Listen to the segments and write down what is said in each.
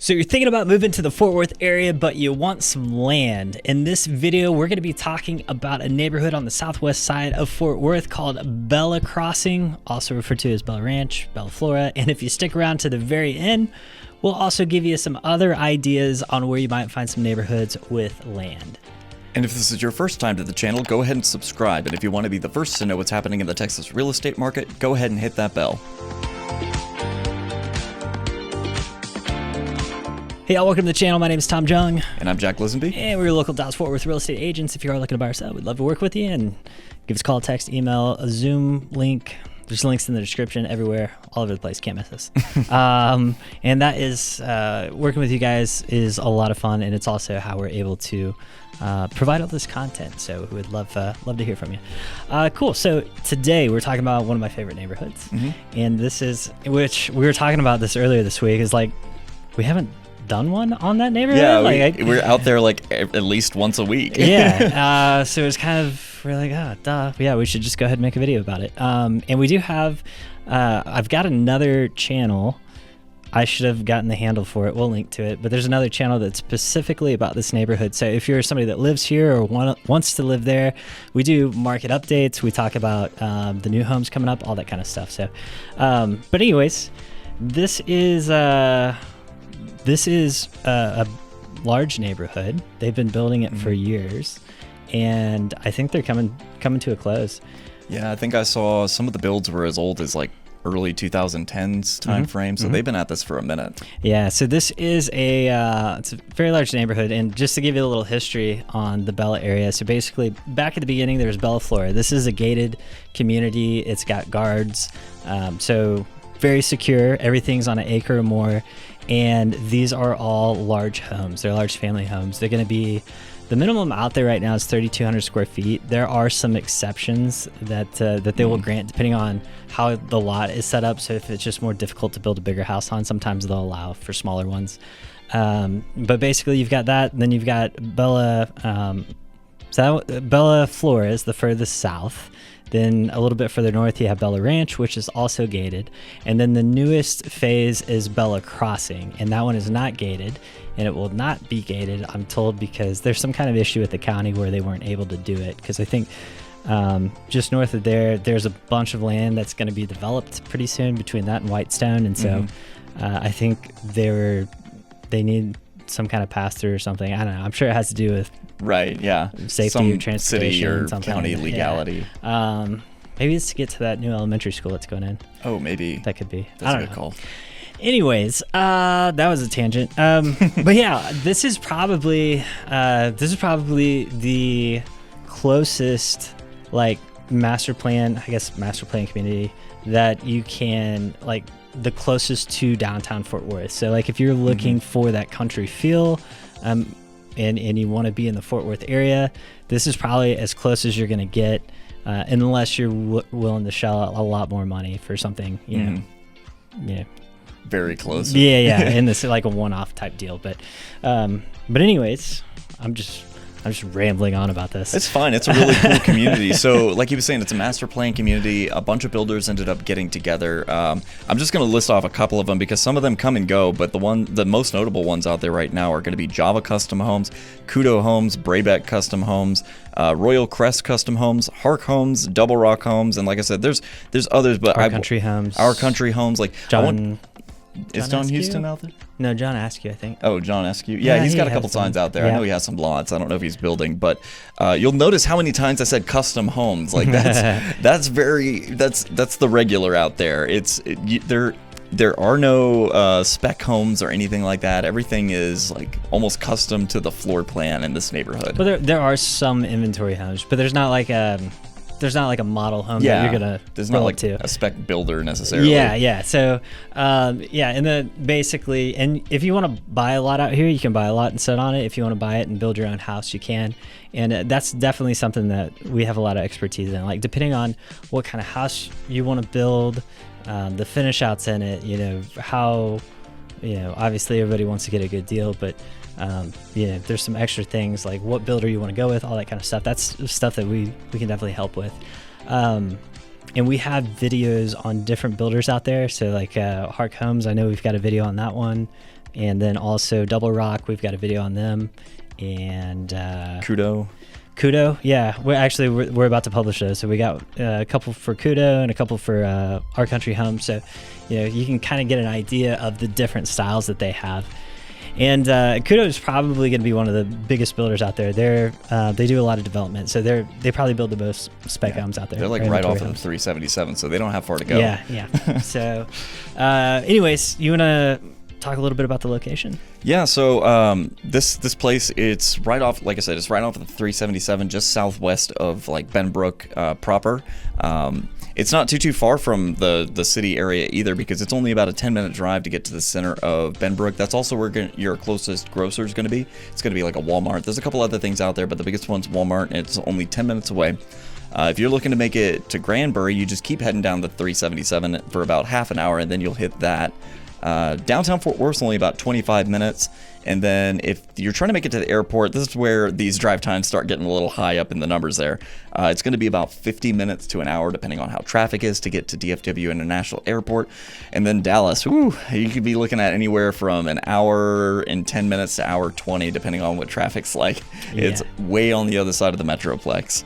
So you're thinking about moving to the Fort Worth area, but you want some land. In this video, we're going to be talking about a neighborhood on the southwest side of Fort Worth called Bella Crossing, also referred to as Bella Ranch, Bella Flora. And if you stick around to the very end, we'll also give you some other ideas on where you might find some neighborhoods with land. And if this is your first time to the channel, go ahead and subscribe. And if you want to be the first to know what's happening in the Texas real estate market, go ahead and hit that bell. Hey y'all, welcome to the channel. My name is Tom Jung. And I'm Jack Lisenby. And we're your local Dallas Fort Worth real estate agents. If you are looking to buy or sell, we'd love to work with you, and give us a call, text, email, a Zoom link. There's links in the description everywhere, all over the place. Can't miss us. And that is, working with you guys is a lot of fun, and it's also how we're able to provide all this content. So we would love to hear from you. Cool. So today we're talking about one of my favorite neighborhoods. And this is, which we were talking about this earlier this week, is like, we haven't done one on that neighborhood. Yeah, we're out there like at least once a week. Yeah. So it's kind of, we're like, oh, duh. Yeah, we should just go ahead and make a video about it. And we do have, I've got another channel. I should have gotten the handle for it. We'll link to it. But there's another channel that's specifically about this neighborhood. So if you're somebody that lives here or wants to live there, we do market updates. We talk about the new homes coming up, all that kind of stuff. So, but anyways, this is a large neighborhood. They've been building it for years, and I think they're coming to a close. Yeah, I think I saw some of the builds were as old as like early 2010s time frame, so they've been at this for a minute. Yeah, so this is it's a very large neighborhood, and just to give you a little history on the Bella area, so basically back at the beginning there's Bella Flora. This is a gated community. It's got guards, so very secure. Everything's on an acre or more. And these are all large homes. They're large family homes. They're going to be, the minimum out there right now is 3,200 square feet. There are some exceptions that they will grant depending on how the lot is set up. So if it's just more difficult to build a bigger house on, sometimes they'll allow for smaller ones. But basically you've got that. And then you've got Bella Flora is the furthest south. Then a little bit further north, you have Bella Ranch, which is also gated. And then the newest phase is Bella Crossing, and that one is not gated, and it will not be gated, I'm told, because there's some kind of issue with the county where they weren't able to do it. Because I think just north of there's a bunch of land that's going to be developed pretty soon between that and Whitestone. And so I think they need some kind of pass-through or something. I don't know. I'm sure it has to do with safety some or transportation, city or something. County legality. Yeah. Maybe it's to get to that new elementary school that's going in. Oh, maybe that could be. That's a good call. Anyways, that was a tangent. But yeah, this is probably the closest like master plan community that you can, like, the closest to downtown Fort Worth. So like if you're looking for that country feel, and you want to be in the Fort Worth area, this is probably as close as you're going to get, unless you're willing to shell a lot more money for something, you know, very close. Yeah. And this is like a one-off type deal. But anyways, I'm just rambling on about this. It's fine. It's a really cool community. So like you were saying, it's a master plan community. A bunch of builders ended up getting together. I'm just going to list off a couple of them because some of them come and go, but the most notable ones out there right now are going to be Java Custom Homes, Kudo Homes, Braybeck Custom Homes, Royal Crest Custom Homes, Hark Homes, Double Rock Homes, and like I said, there's others, but Our Country Homes, like is John Houston out there? No, John Askew, I think. Oh, John Askew. Yeah, he's got a couple signs out there. Yeah. I know he has some lots. I don't know if he's building, but you'll notice how many times I said custom homes. Like that's the regular out there. There are no spec homes or anything like that. Everything is like almost custom to the floor plan in this neighborhood. Well, there are some inventory homes, but there's not like a model home that you're gonna. There's not like a spec builder necessarily. Yeah. So, and then basically, and if you want to buy a lot out here, you can buy a lot and sit on it. If you want to buy it and build your own house, you can. And that's definitely something that we have a lot of expertise in. Like depending on what kind of house you want to build, the finish outs in it. How, obviously everybody wants to get a good deal, but there's some extra things like what builder you want to go with, all that kind of stuff. That's stuff that we can definitely help with. And we have videos on different builders out there. So like Hark Homes, I know we've got a video on that one. And then also Double Rock, we've got a video on them. And Kudo, yeah. We're about to publish those. So we got a couple for Kudo and a couple for Our Country Home. So, you can kind of get an idea of the different styles that they have. And Kudo is probably going to be one of the biggest builders out there. They do a lot of development, so they probably build the most spec homes out there. They're like right off of the 377, so they don't have far to go. Yeah. So, anyways, you want to talk a little bit about the location? Yeah, so this place, it's right off, like I said, it's right off of the 377, just southwest of like Benbrook proper. It's not too far from the city area either, because it's only about a 10-minute drive to get to the center of Benbrook. That's also where your closest grocer is going to be. It's going to be like a Walmart. There's a couple other things out there, but the biggest one's Walmart, and it's only 10 minutes away. If you're looking to make it to Granbury, you just keep heading down the 377 for about half an hour, and then you'll hit that. Downtown Fort Worth's only about 25 minutes, and then if you're trying to make it to the airport, this is where these drive times start getting a little high up in the numbers there. It's going to be about 50 minutes to an hour, depending on how traffic is, to get to DFW International Airport. And then Dallas, you could be looking at anywhere from an hour and 10 minutes to hour 20, depending on what traffic's like. Yeah. It's way on the other side of the Metroplex.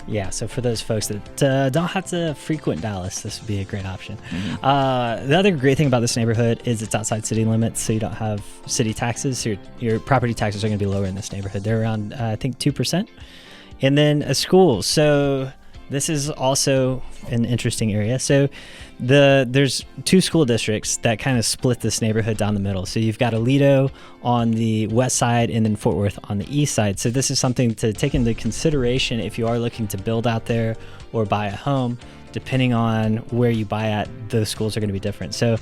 Yeah, so for those folks that don't have to frequent Dallas, this would be a great option. Mm-hmm. The other great thing about this neighborhood is it's outside city limits, so you don't have city taxes. So your property taxes are going to be lower in this neighborhood. They're around, I think, 2%. And then a school. So this is also an interesting area. So there's two school districts that kind of split this neighborhood down the middle. So you've got Aledo on the west side and then Fort Worth on the east side. So this is something to take into consideration if you are looking to build out there or buy a home. Depending on where you buy at, those schools are going to be different. So,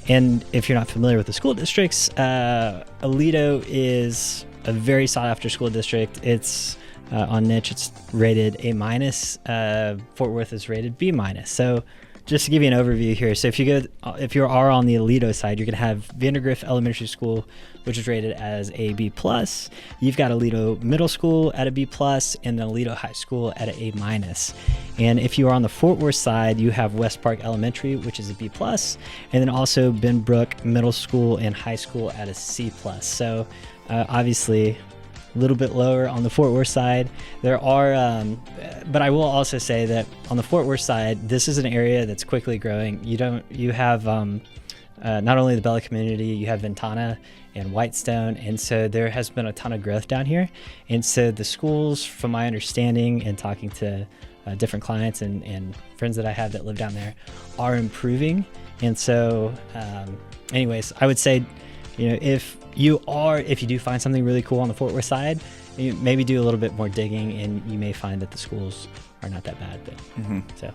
and if you're not familiar with the school districts, Aledo is a very sought after school district. It's on niche, it's rated A-. Fort Worth is rated B-. So just to give you an overview here, so if you are on the Aledo side, you're going to have Vandergrift Elementary School, which is rated as a B+. You've got Aledo Middle School at a B+, and then Aledo High School at an A-. And if you are on the Fort Worth side, you have West Park Elementary, which is a B+, and then also Benbrook Middle School and High School at a C+. So obviously a little bit lower on the Fort Worth side. There are, but I will also say that on the Fort Worth side, this is an area that's quickly growing. You have not only the Bella community, you have Ventana and Whitestone, and so there has been a ton of growth down here. And so the schools, from my understanding and talking to different clients and friends that I have that live down there, are improving. And so, anyways, I would say, if you do find something really cool on the Fort Worth side, you maybe do a little bit more digging, and you may find that the schools are not that bad. But so,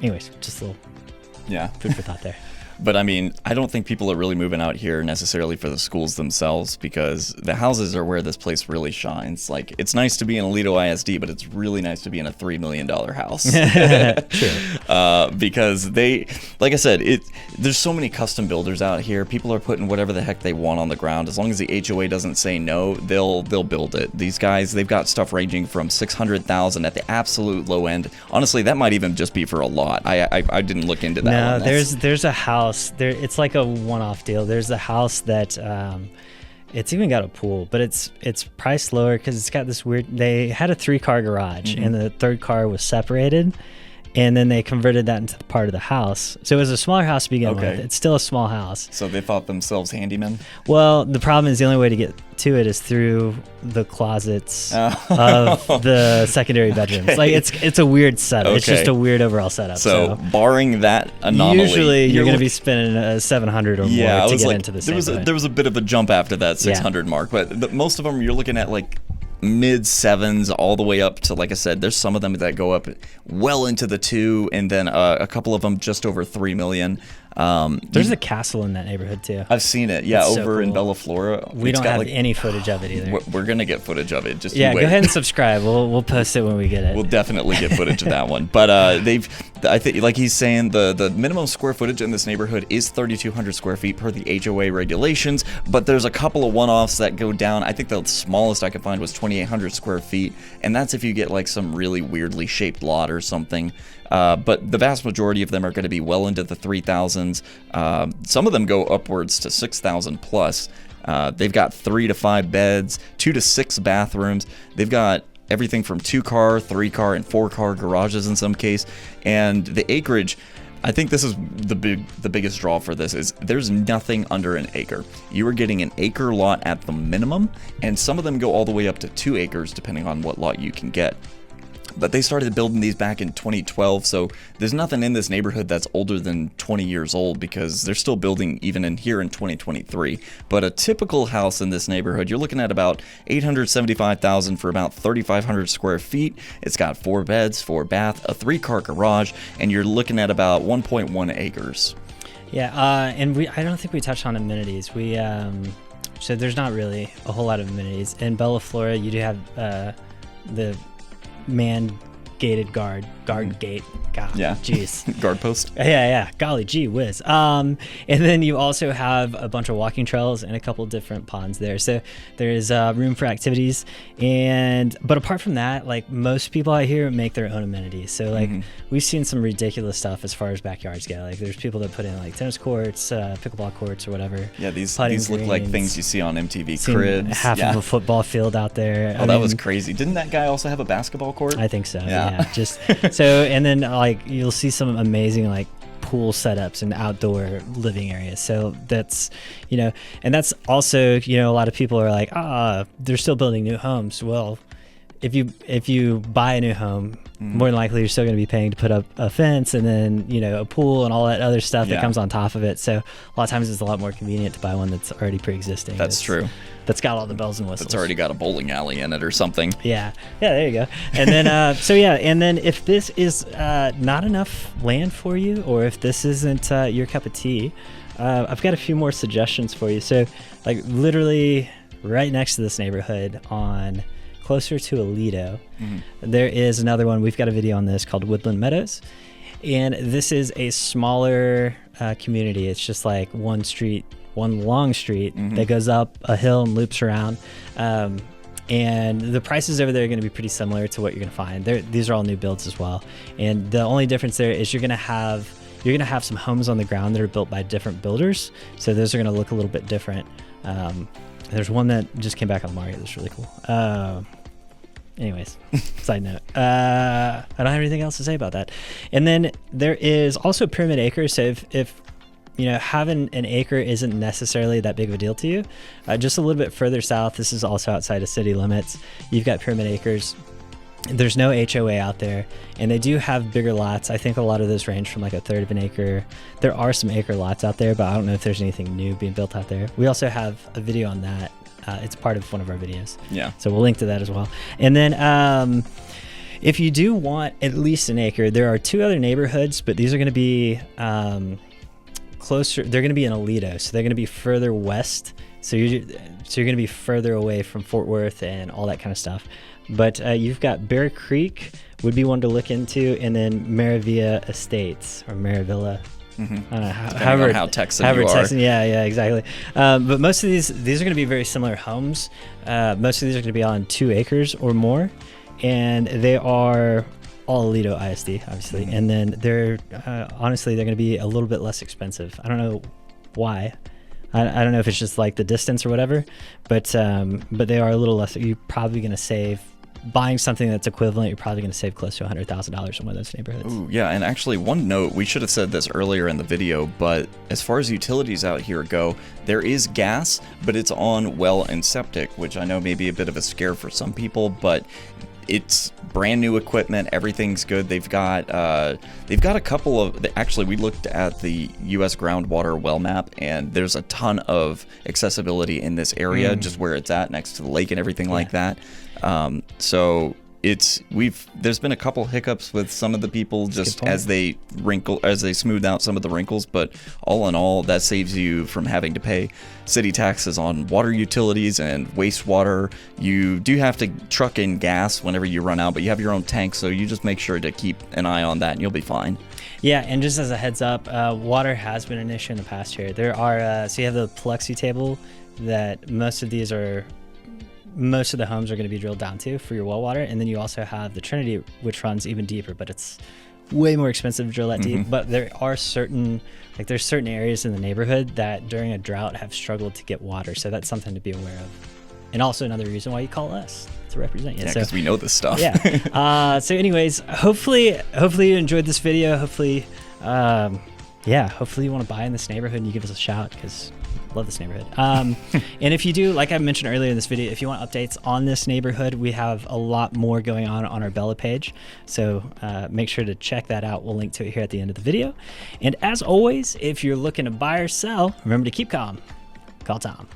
anyways, just a little food for thought there. But I mean, I don't think people are really moving out here necessarily for the schools themselves, because the houses are where this place really shines. Like, it's nice to be in Aledo ISD, but it's really nice to be in a $3 million house. True. Because like I said, there's so many custom builders out here. People are putting whatever the heck they want on the ground. As long as the HOA doesn't say no, they'll build it. These guys, they've got stuff ranging from $600,000 at the absolute low end. Honestly, that might even just be for a lot. I didn't look into that. No, there's a house there. It's like a one-off deal. There's a house that it's even got a pool, but it's priced lower because it's got this weird. They had a 3-car garage, and the third car was separated, and then they converted that into part of the house. So it was a smaller house to begin with. It's still a small house. So they thought themselves handymen? Well, the problem is the only way to get to it is through the closets of the secondary bedrooms. Like, it's a weird setup. It's just a weird overall setup. So barring that anomaly, usually you're going to be spending $700 or more to get into the same. There was a bit of a jump after that 600 mark, but most of them you're looking at like mid 7s all the way up to, like I said, there's some of them that go up well into the 2, and then a couple of them just over 3 million. There's a castle in that neighborhood too. I've seen it. Yeah, it's over in Bella Flora. We don't have any footage of it either. We're gonna get footage of it. Just go ahead and subscribe. We'll post it when we get it. We'll definitely get footage of that one. But I think, like he's saying, the minimum square footage in this neighborhood is 3,200 square feet per the HOA regulations. But there's a couple of one-offs that go down. I think the smallest I could find was 2,800 square feet, and that's if you get like some really weirdly shaped lot or something. But the vast majority of them are going to be well into the 3,000s. Some of them go upwards to 6,000 plus. They've got 3 to 5 beds, 2 to 6 bathrooms. They've got everything from 2-car, 3-car, and 4-car garages in some case. And the acreage, I think this is the biggest draw for this, is there's nothing under an acre. You are getting an acre lot at the minimum, and some of them go all the way up to 2 acres depending on what lot you can get. But they started building these back in 2012, so there's nothing in this neighborhood that's older than 20 years old, because they're still building even in here in 2023. But a typical house in this neighborhood, you're looking at about $875,000 for about 3,500 square feet. It's got 4 beds, 4 bath, a 3-car garage, and you're looking at about 1.1 acres. Yeah, and I don't think we touched on amenities. So there's not really a whole lot of amenities. In Bella Flora, you do have the man-gated guard gate. God, yeah. Jeez. Guard post. Yeah. Golly gee whiz. And then you also have a bunch of walking trails and a couple different ponds there. So there's room for activities. But apart from that, like, most people out here make their own amenities. So like we've seen some ridiculous stuff as far as backyards go. Like, there's people that put in like tennis courts, pickleball courts, or whatever. Yeah, these look like things you see on MTV Cribs. Half of a football field out there. Oh, that was crazy. Didn't that guy also have a basketball court? I think so. Yeah. Just so, and then like you'll see some amazing like pool setups and outdoor living areas. So that's, and that's also, a lot of people are like, they're still building new homes. Well, if you buy a new home, more than likely you're still going to be paying to put up a fence and then, a pool and all that other stuff that comes on top of it. So a lot of times it's a lot more convenient to buy one that's already pre-existing. That's true. That's got all the bells and whistles. It's already got a bowling alley in it or something. Yeah, there you go. And then, and then if this is not enough land for you, or if this isn't your cup of tea, I've got a few more suggestions for you. So, like, literally right next to this neighborhood, closer to Aledo, there is another one. We've got a video on this called Woodland Meadows. And this is a smaller community. It's just like one long street that goes up a hill and loops around. And the prices over there are going to be pretty similar to what you're going to find. These are all new builds as well. And the only difference there is you're going to have some homes on the ground that are built by different builders. So those are going to look a little bit different. There's one that just came back on the market that's really cool. Anyways, side note. I don't have anything else to say about that. And then there is also Pyramid Acres. So if having an acre isn't necessarily that big of a deal to you, just a little bit further south, this is also outside of city limits, you've got Pyramid Acres. There's no HOA out there, and they do have bigger lots. I think a lot of those range from like a third of an acre. There are some acre lots out there, but I don't know if there's anything new being built out there. We also have a video on that. It's part of one of our videos. Yeah. So we'll link to that as well. And then if you do want at least an acre, there are 2 other neighborhoods, but these are going to be closer. They're going to be in Aledo, so they're going to be further west. So you're going to be further away from Fort Worth and all that kind of stuff. But you've got Bear Creek would be one to look into, and then Maravilla Estates or Maravilla. I don't know how Texan you are. Yeah, exactly. But most of these are going to be very similar homes. Most of these are going to be on 2 acres or more, and they are all Aledo ISD, obviously. And then they're honestly they're going to be a little bit less expensive. I don't know why. I don't know if it's just like the distance or whatever, but they are a little less. You're probably going to save. Buying something that's equivalent, you're probably going to save close to $100,000 in one of those neighborhoods. Ooh, yeah, and actually one note, we should have said this earlier in the video, but as far as utilities out here go, there is gas, but it's on well and septic, which I know may be a bit of a scare for some people, but it's brand new equipment. Everything's good. They've got a couple of. Actually, we looked at the U.S. groundwater well map, and there's a ton of accessibility in this area, just where it's at, next to the lake and everything like that. So there's been a couple hiccups with some of the people just as they smooth out some of the wrinkles, but all in all, that saves you from having to pay city taxes on water utilities and wastewater. You do have to truck in gas whenever you run out, but you have your own tank, so you just make sure to keep an eye on that and you'll be fine. Yeah, and just as a heads up, water has been an issue in the past here. There are so you have the plexi table that most of the homes are going to be drilled down to for your well water, and then you also have the Trinity, which runs even deeper, but it's way more expensive to drill that deep, but there are certain areas in the neighborhood that during a drought have struggled to get water. So that's something to be aware of. And also another reason why you call us to represent you. Yeah, because we know this stuff. Yeah. So anyways, hopefully you enjoyed this video. Hopefully you want to buy in this neighborhood and you give us a shout, because love this neighborhood. And if you do, like I mentioned earlier in this video, if you want updates on this neighborhood, we have a lot more going on our Bella page. So make sure to check that out. We'll link to it here at the end of the video. And as always, if you're looking to buy or sell, remember to keep calm. Call Tom.